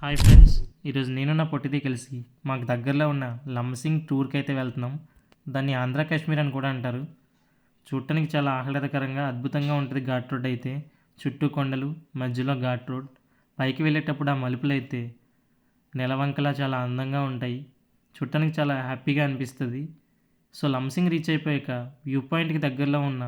Hi friends, ఈరోజు నేను నా పొట్టిది కలిసి మాకు దగ్గరలో ఉన్న లంబసింగ్ టూర్కి అయితే వెళ్తున్నాం. దాన్ని ఆంధ్ర కాశ్మీర్ అని కూడా అంటారు. చూడటానికి చాలా ఆహ్లాదకరంగా అద్భుతంగా ఉంటుంది. ఘాట్ రోడ్ అయితే చుట్టూ కొండలు, మధ్యలో ఘాట్ రోడ్. పైకి వెళ్ళేటప్పుడు ఆ మలుపులు అయితే నెలవంకలా చాలా అందంగా ఉంటాయి. చూడటానికి చాలా హ్యాపీగా అనిపిస్తుంది. సో లంబసింగ్ రీచ్ అయిపోయాక వ్యూ పాయింట్కి దగ్గరలో ఉన్న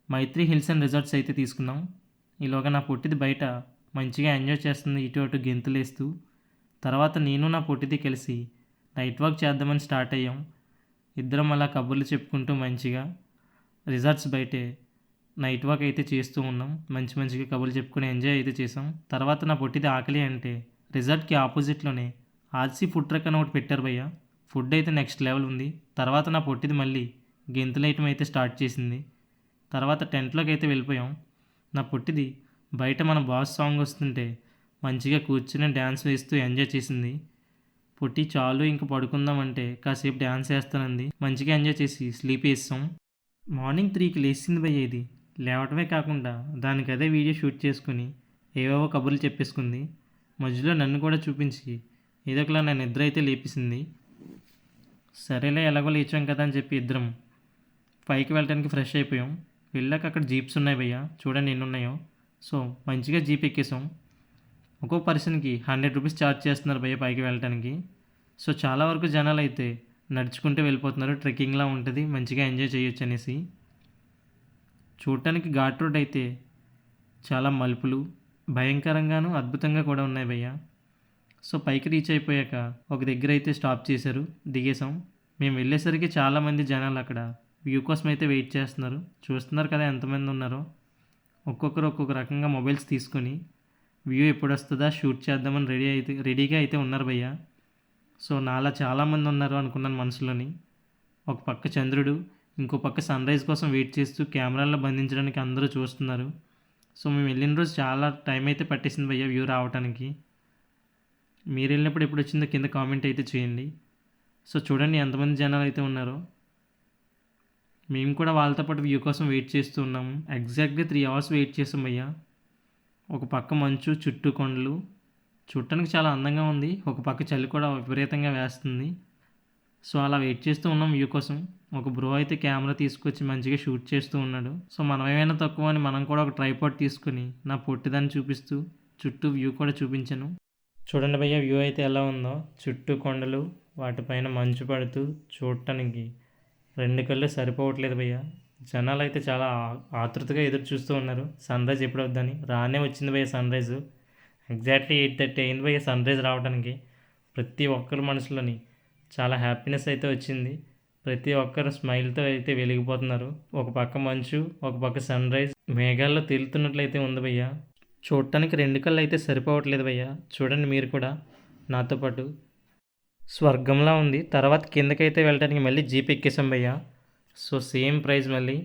మైత్రి హిల్స్ అండ్ రిసార్ట్స్ అయితే తీసుకున్నాం. ఈలోగా నా పొట్టిది బయట మంచిగా ఎంజాయ్ చేస్తుంది, ఇటు అటు గెంతులేస్తూ. తర్వాత నేను నా పొట్టిది కలిసి నైట్ వాక్ చేద్దామని స్టార్ట్ అయ్యాం. ఇద్దరం అలా కబుర్లు చెప్పుకుంటూ మంచిగా రిసార్ట్స్ బయటే నైట్ వాక్ అయితే చేస్తూ ఉన్నాం. మంచిగా కబుర్లు చెప్పుకుని ఎంజాయ్ అయితే చేసాం. తర్వాత నా పొట్టిది ఆకలి అంటే రిసార్ట్కి ఆపోజిట్లోనే ఆర్సీ ఫుడ్ ట్రక్ అని ఒకటి పెట్టారు భయ్య. ఫుడ్ అయితే నెక్స్ట్ లెవెల్ ఉంది. తర్వాత నా పొట్టిది మళ్ళీ గెంతులేయటం అయితే స్టార్ట్ చేసింది. తర్వాత టెంట్లోకి అయితే వెళ్ళిపోయాం. నా పొట్టిది బయట మన బాస్ సాంగ్ వస్తుంటే మంచిగా కూర్చుని డ్యాన్స్ వేస్తూ ఎంజాయ్ చేసింది. పొట్టి చాలు ఇంక పడుకుందామంటే కాసేపు డ్యాన్స్ వేస్తానంది. మంచిగా ఎంజాయ్ చేసి స్లీప్ వేస్తాం. మార్నింగ్ 3కి లేచింది భయ్య. ఇది లేవటమే కాకుండా దానికి అదే వీడియో షూట్ చేసుకుని ఏవేవో కబుర్లు చెప్పేసుకుంది. మధ్యలో నన్ను కూడా చూపించి ఏదో ఒకలా నా నిద్ర అయితే లేపేసింది. సరేలే ఎలాగో లేచాం కదా అని చెప్పి ఇద్దరం పైకి వెళ్ళడానికి ఫ్రెష్ అయిపోయాం. వెళ్ళాక అక్కడ జీప్స్ ఉన్నాయి భయ్య, చూడండి ఎన్ని ఉన్నాయో. సో మంచిగా జీప్ ఎక్కేసాం. ఒక్కో పర్సన్కి 100 రూపీస్ ఛార్జ్ చేస్తున్నారు భయ్య పైకి వెళ్ళటానికి. సో చాలా వరకు జనాలు అయితే నడుచుకుంటూ వెళ్ళిపోతున్నారు. ట్రెక్కింగ్లా ఉంటుంది, మంచిగా ఎంజాయ్ చేయొచ్చు అనేసి. చూడటానికి ఘాట్ రోడ్ అయితే చాలా మలుపులు భయంకరంగాను అద్భుతంగా కూడా ఉన్నాయి భయ్య. సో పైకి రీచ్ అయిపోయాక ఒక దగ్గర అయితే స్టాప్ చేశారు, దిగేసాం. మేము వెళ్ళేసరికి చాలామంది జనాలు అక్కడ వ్యూ కోసం అయితే వెయిట్ చేస్తున్నారు. చూస్తున్నారు కదా ఎంతమంది ఉన్నారో. ఒక్కొక్కరు ఒక్కొక్క రకంగా మొబైల్స్ తీసుకొని వ్యూ ఎప్పుడు వస్తుందా షూట్ చేద్దామని రెడీగా అయితే ఉన్నారు భయ్య. సో నాలా చాలామంది ఉన్నారు అనుకున్నాను మనసులోని. ఒక పక్క చంద్రుడు, ఇంకో పక్క సన్ రైజ్ కోసం వెయిట్ చేస్తూ కెమెరాల్లో బంధించడానికి అందరూ చూస్తున్నారు. సో మేము వెళ్ళిన రోజు చాలా టైం అయితే పట్టేసింది భయ్య వ్యూ రావడానికి. మీరు వెళ్ళినప్పుడు ఎప్పుడు వచ్చిందో కింద కామెంట్ అయితే చేయండి. సో చూడండి ఎంతమంది జనాలు అయితే ఉన్నారో. మేము కూడా వాళ్ళతో పాటు వ్యూ కోసం వెయిట్ చేస్తూ ఉన్నాము. ఎగ్జాక్ట్గా 3 అవర్స్ వెయిట్ చేసాం భయ్య. ఒక పక్క మంచు, చుట్టూ కొండలు, చూడటానికి చాలా అందంగా ఉంది. ఒక పక్క చలి కూడా విపరీతంగా వేస్తుంది. సో అలా వెయిట్ చేస్తూ ఉన్నాం వ్యూ కోసం. ఒక బ్రో అయితే కెమెరా తీసుకొచ్చి మంచిగా షూట్ చేస్తూ ఉన్నాడు. సో మనం ఏమైనా తక్కువ అని మనం కూడా ఒక ట్రైపాడ్ తీసుకొని నా పొట్టిదాన్ని చూపిస్తూ చుట్టూ వ్యూ కూడా చూపించాను. చూడండి భయ్య వ్యూ అయితే ఎలా ఉందో. చుట్టూ కొండలు, వాటిపైన మంచు పడుతూ చూడటానికి 2 కళ్ళు సరిపోవట్లేదు భయ్య. జనాలు అయితే చాలా ఆతృతగా ఎదురు చూస్తూ ఉన్నారు సన్ రైజ్ ఎప్పుడు వద్దని. రానే వచ్చింది భయ్య సన్ రైజ్. ఎగ్జాక్ట్లీ 8:30 అయింది భయ్య సన్ రైజ్ రావడానికి. ప్రతి ఒక్కరి మనసులోని చాలా హ్యాపీనెస్ అయితే వచ్చింది. ప్రతి ఒక్కరు స్మైల్తో అయితే వెలిగిపోతున్నారు. ఒక పక్క మంచు, ఒక పక్క సన్ రైజ్ మేఘాల్లో తేలుతున్నట్లయితే ఉంది భయ్య. చూడటానికి 2 కళ్ళు అయితే సరిపోవట్లేదు భయ్య. చూడండి మీరు కూడా నాతో పాటు. స్వర్గంలా ఉంది. తర్వాత కిందకైతే వెళ్ళడానికి మళ్ళీ జీప్ ఎక్కేసాం భయ్య. సో సేమ్ ప్రైస్, మళ్ళీ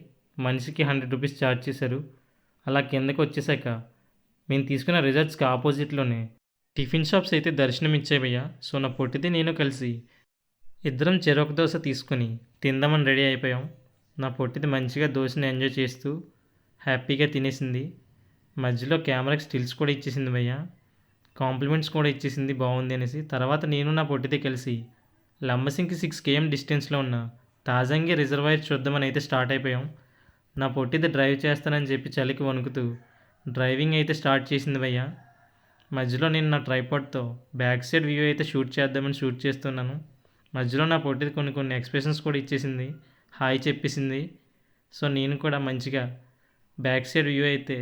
మనిషికి 100 రూపీస్ ఛార్జ్ చేశారు. అలా కిందకి వచ్చేసాక మేము తీసుకున్న రిసార్ట్స్కి ఆపోజిట్లోనే టిఫిన్ షాప్స్ అయితే దర్శనం ఇచ్చాయి భయ్య. సో నా పొట్టిది నేను కలిసి ఇద్దరం చెరొక దోశ తీసుకొని తిందామని రెడీ అయిపోయాం. నా పొట్టిది మంచిగా దోశని ఎంజాయ్ చేస్తూ హ్యాపీగా తినేసింది. మధ్యలో కెమెరాకి స్టిల్స్ కూడా ఇచ్చేసింది భయ్య. కాంప్లిమెంట్స్ కూడా ఇచ్చేసింది బాగుంది అనేసి. తర్వాత నేను నా పొట్టిది కలిసి లంబసింగ్కి 6 km డిస్టెన్స్లో ఉన్న తాజంగి రిజర్వాయర్ చూద్దామని అయితే స్టార్ట్ అయిపోయాం. నా పొట్టిది డ్రైవ్ చేస్తానని చెప్పి చలికి వణుకుతూ డ్రైవింగ్ అయితే స్టార్ట్ చేసింది భయ్య. మధ్యలో నేను నా ట్రైపాడ్తో బ్యాక్ సైడ్ వ్యూ అయితే షూట్ చేద్దామని షూట్ చేస్తున్నాను. మధ్యలో నా పొట్టిది కొన్ని ఎక్స్ప్రెషన్స్ కూడా ఇచ్చేసింది, హాయ్ చెప్పేసింది. సో నేను కూడా మంచిగా బ్యాక్ సైడ్ వ్యూ అయితే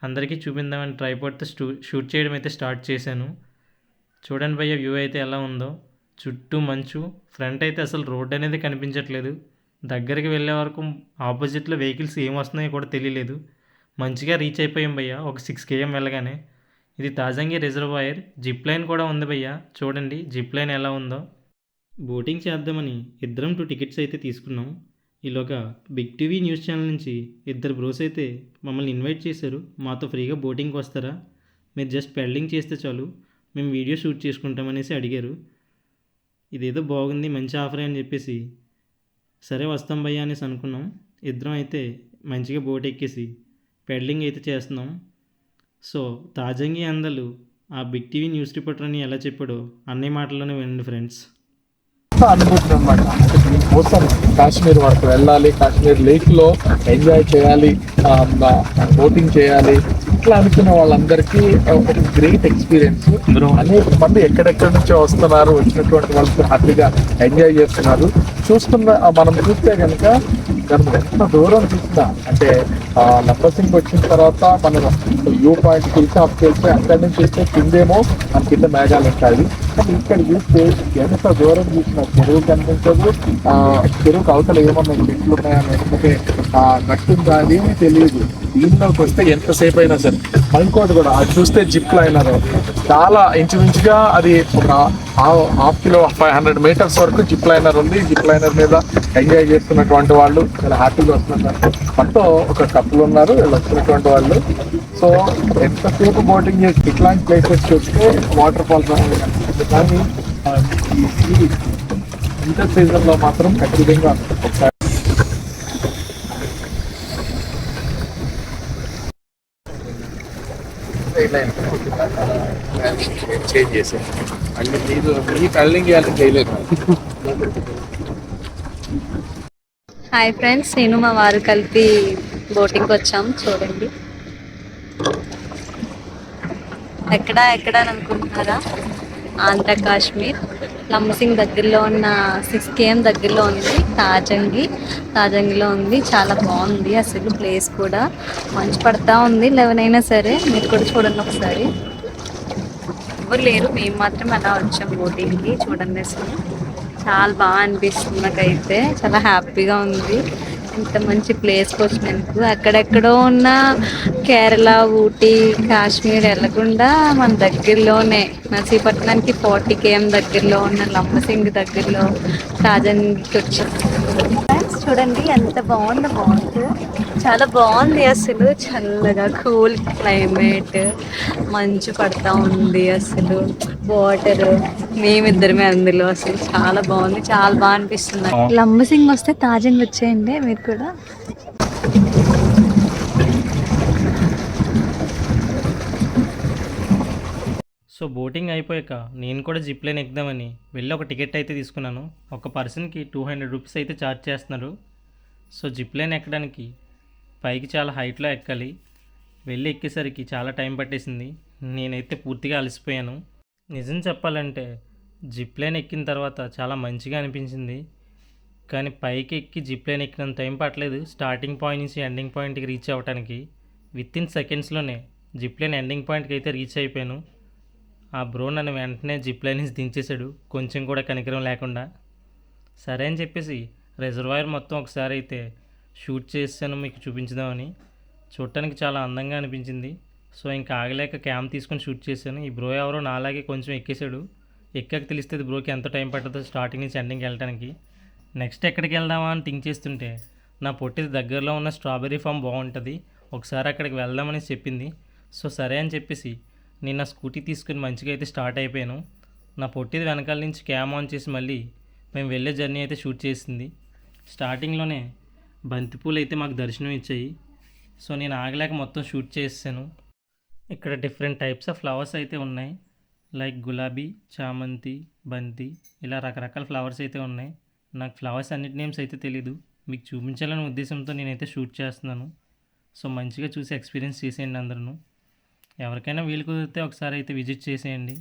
అందరికీ చూపిందామని ట్రైపాడ్తో షూట్ చేయడం అయితే స్టార్ట్ చేశాను. చూడండి భయ్య వ్యూ అయితే ఎలా ఉందో. చుట్టూ మంచు, ఫ్రంట్ అయితే అసలు రోడ్ అనేది కనిపించట్లేదు. దగ్గరికి వెళ్ళే వరకు ఆపోజిట్లో వెహికల్స్ ఏం వస్తున్నాయో కూడా తెలియలేదు. మంచిగా రీచ్ అయిపోయాం భయ్య ఒక 6 km వెళ్ళగానే. ఇది తాజంగి రిజర్వాయర్. జిప్ లైన్ కూడా ఉంది భయ్య. చూడండి జిప్ లైన్ ఎలా ఉందో. బోటింగ్ చేద్దామని ఇద్దరం 2 టికెట్స్ అయితే తీసుకున్నాం. ఈలోగా బిగ్ టీవీ న్యూస్ ఛానల్ నుంచి 2 బ్రోస్ అయితే మమ్మల్ని ఇన్వైట్ చేశారు. మాతో ఫ్రీగా బోటింగ్కి వస్తారా, మీరు జస్ట్ పెడలింగ్ చేస్తే చాలు, మేము వీడియో షూట్ చేసుకుంటామనేసి అడిగారు. ఇదేదో బాగుంది, మంచి ఆఫరే అని చెప్పేసి సరే వస్తాం భయ్య అనేసి అనుకున్నాం. ఇద్దరం అయితే మంచిగా బోట్ ఎక్కేసి పెడలింగ్ అయితే చేస్తున్నాం. సో తాజంగి అందలు ఆ బిగ్ టీవీ న్యూస్ రిపోర్టర్ అని ఎలా చెప్పాడో అన్నయ్య మాటల్లోనే వినండి ఫ్రెండ్స్. అనుభూతి అనమాట. అంటే దీనికోసం కాశ్మీర్ వరకు వెళ్ళాలి, కాశ్మీర్ లేక్ లో ఎంజాయ్ చేయాలి, బోటింగ్ చేయాలి, ఇట్లా అనుకున్న వాళ్ళందరికీ ఒక గ్రేట్ ఎక్స్పీరియన్స్. అనేక మంది ఎక్కడెక్కడి నుంచో వస్తున్నారు, వచ్చినటువంటి వాళ్ళు హ్యాపీగా ఎంజాయ్ చేస్తున్నారు. మనం చూస్తే కనుక మనం ఎంత దూరం చూసినా అంటే లంబసింగ్ వచ్చిన తర్వాత మనం వ్యూ పాయింట్ హిల్ టాప్కి వెళ్తే అక్కడి నుంచి చూస్తే కిందేమో మన కింద మేఘాలు ఉంటాయి. కానీ ఇక్కడ చూస్తే ఎంత దూరం చూసినా చెరువు కనిపించదు. చెరువుకు అవతల ఏమన్నా చెట్లు ఉన్నాయా లేకపోతే గట్టుందా అని తెలియదు. దీనిలోకి వస్తే ఎంతసేపు అయినా సరే ఇంకోటి కూడా అది చూస్తే జిప్ లైనర్ చాలా ఇంచుమించుగా అది ఒక హాఫ్ కిలో 500 మీటర్స్ వరకు జిప్ లైనర్ ఉంది. జిప్ లైనర్ మీద ఎంజాయ్ చేస్తున్నటువంటి వాళ్ళు చాలా హ్యాపీగా వస్తున్నారు. మొత్తం ఒక కప్పులు ఉన్నారు వీళ్ళు వచ్చినటువంటి వాళ్ళు. సో ఎంతసేపు బోటింగ్ చేసి ఇట్లాంటి ప్లేసెస్ చూస్తే వాటర్ ఫాల్స్ కనిపిస్తుంది. కానీ ఈ వింటర్ సీజన్ లో మాత్రం ఖచ్చితంగా ఒకసారి చేంజ్ చేసాం అంటే మీ కల్లింగ్ చేయలేదు. హాయ్ ఫ్రెండ్స్, నేను మా వారు కలిపి బోటింగ్కి వచ్చాం. చూడండి ఎక్కడ అని అనుకుంటున్నారా? ఆంధ్ర కాశ్మీర్ లంబసింగ్ దగ్గరలో ఉన్న 6 km దగ్గరలో ఉంది. తాజంగిలో ఉంది. చాలా బాగుంది అసలు ప్లేస్ కూడా. మంచు పడతా ఉంది 11 అయినా సరే. మీరు కూడా చూడండి ఒకసారి. ఎవరు లేరు, మేము మాత్రం అలా వచ్చాం బోటింగ్కి. చూడండి అసలు చాలా బాగా అనిపిస్తుంది నాకైతే. చాలా హ్యాపీగా ఉంది ఇంత మంచి ప్లేస్కి వచ్చినందుకు. అక్కడెక్కడో ఉన్న కేరళ, ఊటీ, కాశ్మీర్ వెళ్ళకుండా మన దగ్గరలోనే నర్సీపట్నానికి 40 km దగ్గరలో ఉన్న లంబసింగ్ దగ్గరలో తాజాకి వచ్చాం. చూడండి ఎంత బాగుంది. చాలా బాగుంది అసలు. చల్లగా కూల్ క్లైమేట్, మంచు పడతా ఉంది అసలు. వాటర్ మేమిద్దరమే అందులో. అసలు చాలా బాగుంది, చాలా బాగా అనిపిస్తుంది. లంబసింగ్ వస్తే తాజంగ్ వచ్చేయండి మీరు కూడా. సో బోటింగ్ అయిపోయాక నేను కూడా జిప్ లైన్ ఎక్కుదామని వెళ్ళి ఒక టికెట్ అయితే తీసుకున్నాను. ఒక పర్సన్కి 200 రూపీస్ అయితే ఛార్జ్ చేస్తున్నారు. సో జిప్ లైన్ ఎక్కడానికి పైకి చాలా హైట్లో ఎక్కాలి. వెళ్ళి ఎక్కేసరికి చాలా టైం పట్టేసింది. నేనైతే పూర్తిగా అలసిపోయాను. నిజం చెప్పాలంటే జిప్ లైన్ ఎక్కిన తర్వాత చాలా మంచిగా అనిపించింది. కానీ పైకి ఎక్కి జిప్ లైన్ ఎక్కినంత టైం పట్టలేదు స్టార్టింగ్ పాయింట్ నుంచి ఎండింగ్ పాయింట్కి రీచ్ అవ్వడానికి. వితిన్ సెకండ్స్లోనే జిప్ లైన్ ఎండింగ్ పాయింట్కి అయితే రీచ్ అయిపోయాను. ఆ బ్రో నన్ను వెంటనే జిప్ లైన్ నుంచి దించేశాడు, కొంచెం కూడా కనికరం లేకుండా. సరే అని చెప్పేసి రిజర్వాయర్ మొత్తం ఒకసారి అయితే షూట్ చేసాను మీకు చూపించుదామని. చూడటానికి చాలా అందంగా అనిపించింది. సో ఇంకా ఆగలేక క్యామ్ తీసుకొని షూట్ చేశాను. ఈ బ్రో ఎవరో నాలాగే కొంచెం ఎక్కేశాడు. ఎక్కాక తెలిస్తే బ్రోకి ఎంత టైం పడుతుందో స్టార్టింగ్ నుంచి ఎండింగ్కి వెళ్ళడానికి. నెక్స్ట్ ఎక్కడికి వెళ్దామా అని థింక్ చేస్తుంటే నా పొట్టిది దగ్గరలో ఉన్న స్ట్రాబెర్రీ ఫామ్ బాగుంటుంది, ఒకసారి అక్కడికి వెళ్దామని చెప్పింది. సో సరే అని చెప్పేసి నేను నా స్కూటీ తీసుకుని మంచిగా అయితే స్టార్ట్ అయిపోయాను. నా పొట్టిది వెనకాల నుంచి క్యామ్ ఆన్ చేసి మళ్ళీ మేము వెళ్ళే జర్నీ అయితే షూట్ చేసింది. స్టార్టింగ్లోనే బంతిపూలు అయితే మాకు దర్శనం ఇచ్చాయి. సో నేను ఆగలేక మొత్తం షూట్ చేసాను. ఇక్కడ డిఫరెంట్ టైప్స్ ఆఫ్ ఫ్లవర్స్ అయితే ఉన్నాయి. లైక్ గులాబీ, చామంతి, బంతి, ఇలా రకరకాల ఫ్లవర్స్ అయితే ఉన్నాయి. నాకు ఫ్లవర్స్ అన్నిటి నేమ్స్ అయితే తెలీదు. మీకు చూపించాలనే ఉద్దేశంతో నేనైతే షూట్ చేస్తున్నాను. సో మంచిగా చూసి ఎక్స్పీరియన్స్ చేసేయండి అందరూ. ఎవరికైనా వీలు కుదిరితే ఒకసారి అయితే విజిట్ చేసేయండి.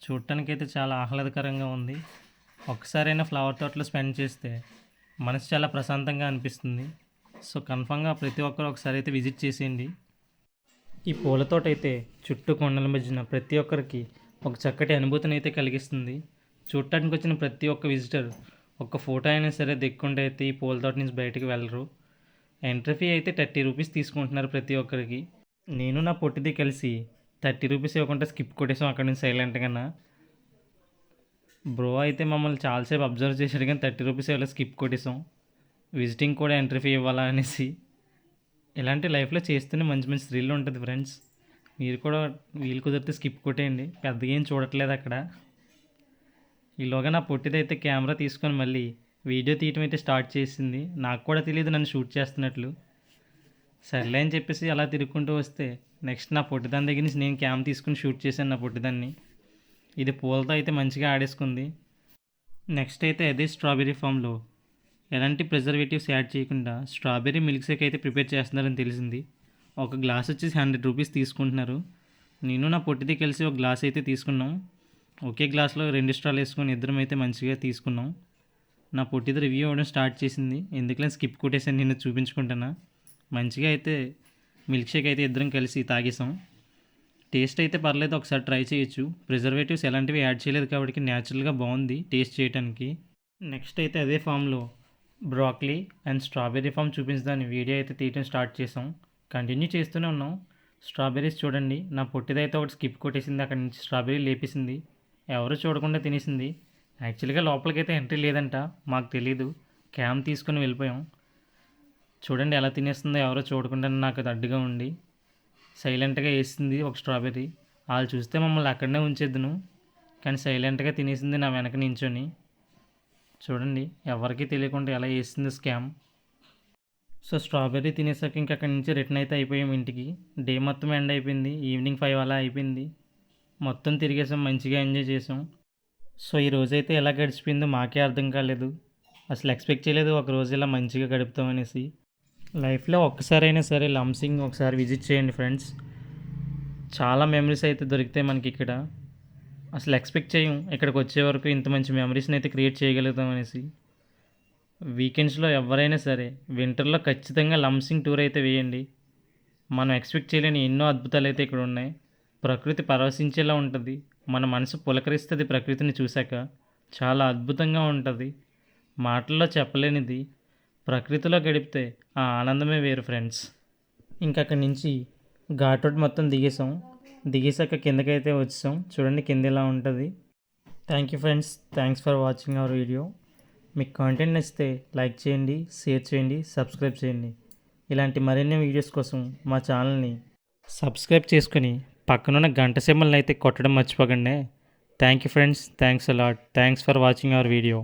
చూడటానికైతే చాలా ఆహ్లాదకరంగా ఉంది. ఒక్కసారైనా ఫ్లవర్ తోటలో స్పెండ్ చేస్తే మనసు చాలా ప్రశాంతంగా అనిపిస్తుంది. సో కన్ఫామ్గా ప్రతి ఒక్కరు ఒకసారి అయితే విజిట్ చేసేయండి. ఈ పూల తోట అయితే చుట్టూ కొండల మధ్యన ప్రతి ఒక్కరికి ఒక చక్కటి అనుభూతిని అయితే కలిగిస్తుంది. చూడటానికి వచ్చిన ప్రతి ఒక్క విజిటర్ ఒక ఫోటో అయినా సరే దిక్కుంటే అయితే ఈ పూల తోట నుంచి బయటకు వెళ్ళరు. ఎంట్రీ ఫీ అయితే 30 రూపీస్ తీసుకుంటున్నారు ప్రతి ఒక్కరికి. నేను నా పొట్టిది కలిసి 30 రూపీస్ ఇవ్వకుండా స్కిప్ కొట్టేసాం అక్కడి నుంచి సైలెంట్గా. బ్రో అయితే మమ్మల్ని చాలాసేపు అబ్జర్వ్ చేశాడు కానీ 30 రూపీస్ ఇవ్వాలి, స్కిప్ కొట్టేసాం. విజిటింగ్ కూడా ఎంట్రీ ఫీ ఇవ్వాలా అనేసి. ఇలాంటి లైఫ్లో చేస్తూనే మంచి మంచి థ్రిల్ ఉంటుంది ఫ్రెండ్స్. మీరు కూడా వీలు కుదిరితే స్కిప్ కొట్టేయండి, పెద్దగా ఏం చూడట్లేదు అక్కడ. ఈలోగా నా పొట్టిదైతే కెమెరా తీసుకొని మళ్ళీ వీడియో తీయటం అయితే స్టార్ట్ చేసింది. నాకు కూడా తెలియదు నన్ను షూట్ చేస్తున్నట్లు. సర్లే అని చెప్పేసి అలా తిరుక్కుంటూ వస్తే నెక్స్ట్ నా పొట్టిదాని దగ్గర నుంచి నేను క్యామ్ తీసుకుని షూట్ చేశాను నా పొట్టిదాన్ని. ఇది పూలతో అయితే మంచిగా ఆడేసుకుంది. నెక్స్ట్ అయితే అదే స్ట్రాబెర్రీ ఫామ్లో ఎలాంటి ప్రిజర్వేటివ్స్ యాడ్ చేయకుండా స్ట్రాబెర్రీ మిల్క్ షేక్ అయితే ప్రిపేర్ చేస్తున్నారని తెలిసింది. ఒక గ్లాస్ వచ్చేసి 100 రూపీస్ తీసుకుంటున్నారు. నేను నా పొట్టిది కలిసి ఒక గ్లాస్ అయితే తీసుకున్నాం. ఒకే గ్లాస్లో 2 స్ట్రాలు వేసుకొని ఇద్దరం అయితే మంచిగా తీసుకున్నాం. నా పొట్టిది రివ్యూ అవ్వడం స్టార్ట్ చేసింది. ఎందుకని స్కిప్ కొట్టేసాను, నిన్ను చూపించుకుంటున్నా. మంచిగా అయితే మిల్క్ షేక్ అయితే ఇద్దరం కలిసి తాగేసాం. టేస్ట్ అయితే పర్లేదు, ఒకసారి ట్రై చేయొచ్చు. ప్రిజర్వేటివ్స్ ఎలాంటివి యాడ్ చేయలేదు కాబట్టి న్యాచురల్గా బాగుంది టేస్ట్ చేయడానికి. నెక్స్ట్ అయితే అదే ఫామ్లో బ్రాక్లీ అండ్ స్ట్రాబెర్రీ ఫామ్ చూపించదాన్ని వీడియో అయితే తీయడం స్టార్ట్ చేసాం. కంటిన్యూ చేస్తూనే ఉన్నాం. స్ట్రాబెర్రీస్ చూడండి, నా పొట్టిదైతే ఒకటి స్కిప్ కొట్టేసింది, అక్కడి నుంచి స్ట్రాబెర్రీ లేపేసింది, ఎవరు చూడకుండా తినేసింది. యాక్చువల్గా లోపలికైతే ఎంట్రీ లేదంట, మాకు తెలీదు, క్యామ్ తీసుకుని వెళ్ళిపోయాం. చూడండి ఎలా తినేస్తుందో, ఎవరో చూడకుండా నాకు అది అడ్డుగా ఉండి సైలెంట్గా వేసింది ఒక స్ట్రాబెర్రీ. వాళ్ళు చూస్తే మమ్మల్ని అక్కడనే ఉంచేద్దును, కానీ సైలెంట్గా తినేసింది నా వెనక నించొని. చూడండి ఎవరికీ తెలియకుండా ఎలా వేసింది స్కామ్. సో స్ట్రాబెర్రీ తినేసాక ఇంక అక్కడి నుంచి రిటర్న్ అయితే అయిపోయాం ఇంటికి. డే మొత్తం ఎండ్ అయిపోయింది, ఈవినింగ్ 5 అలా అయిపోయింది. మొత్తం తిరిగేసాం, మంచిగా ఎంజాయ్ చేసాం. సో ఈ రోజైతే ఎలా గడిచిపోయిందో మాకే అర్థం కాలేదు. అసలు ఎక్స్పెక్ట్ చేయలేదు ఒక రోజు ఇలా మంచిగా గడుపుతాం అనేసి. లైఫ్లో ఒక్కసారైనా సరే లంసింగ్ ఒకసారి విజిట్ చేయండి ఫ్రెండ్స్. చాలా మెమరీస్ అయితే దొరుకుతాయి మనకి ఇక్కడ. అసలు ఎక్స్పెక్ట్ చేయం ఇక్కడికి వచ్చే వరకు ఇంత మంచి మెమరీస్ని అయితే క్రియేట్ చేయగలుగుతాం అనేసి. వీకెండ్స్లో ఎవరైనా సరే వింటర్లో ఖచ్చితంగా లంసింగ్ టూర్ అయితే వేయండి. మనం ఎక్స్పెక్ట్ చేయలేని ఎన్నో అద్భుతాలు అయితే ఇక్కడ ఉన్నాయి. ప్రకృతి పరవశించేలా ఉంటుంది, మన మనసు పులకరిస్తుంది ప్రకృతిని చూశాక. చాలా అద్భుతంగా ఉంటుంది, మాటల్లో చెప్పలేనిది. ప్రకృతిలో గడిపితే ఆ ఆనందమే వేరు ఫ్రెండ్స్. ఇంకా అక్కడి నుంచి ఘాట్ రోడ్ మొత్తం దిగేసాక కిందకైతే వచ్చాం. చూడండి కింద ఇలా ఉంటుంది. Thank you friends, thanks for watching our video. మీకు కాంటెంట్ నచ్చితే లైక్ చేయండి, షేర్ చేయండి, సబ్స్క్రైబ్ చేయండి. ఇలాంటి మరిన్ని వీడియోస్ కోసం మా ఛానల్ని సబ్స్క్రైబ్ చేసుకొని పక్కనున్న గంట సింబల్ని అయితే కొట్టడం మర్చిపోకండి. Thank you friends, thanks a lot, thanks for watching our video.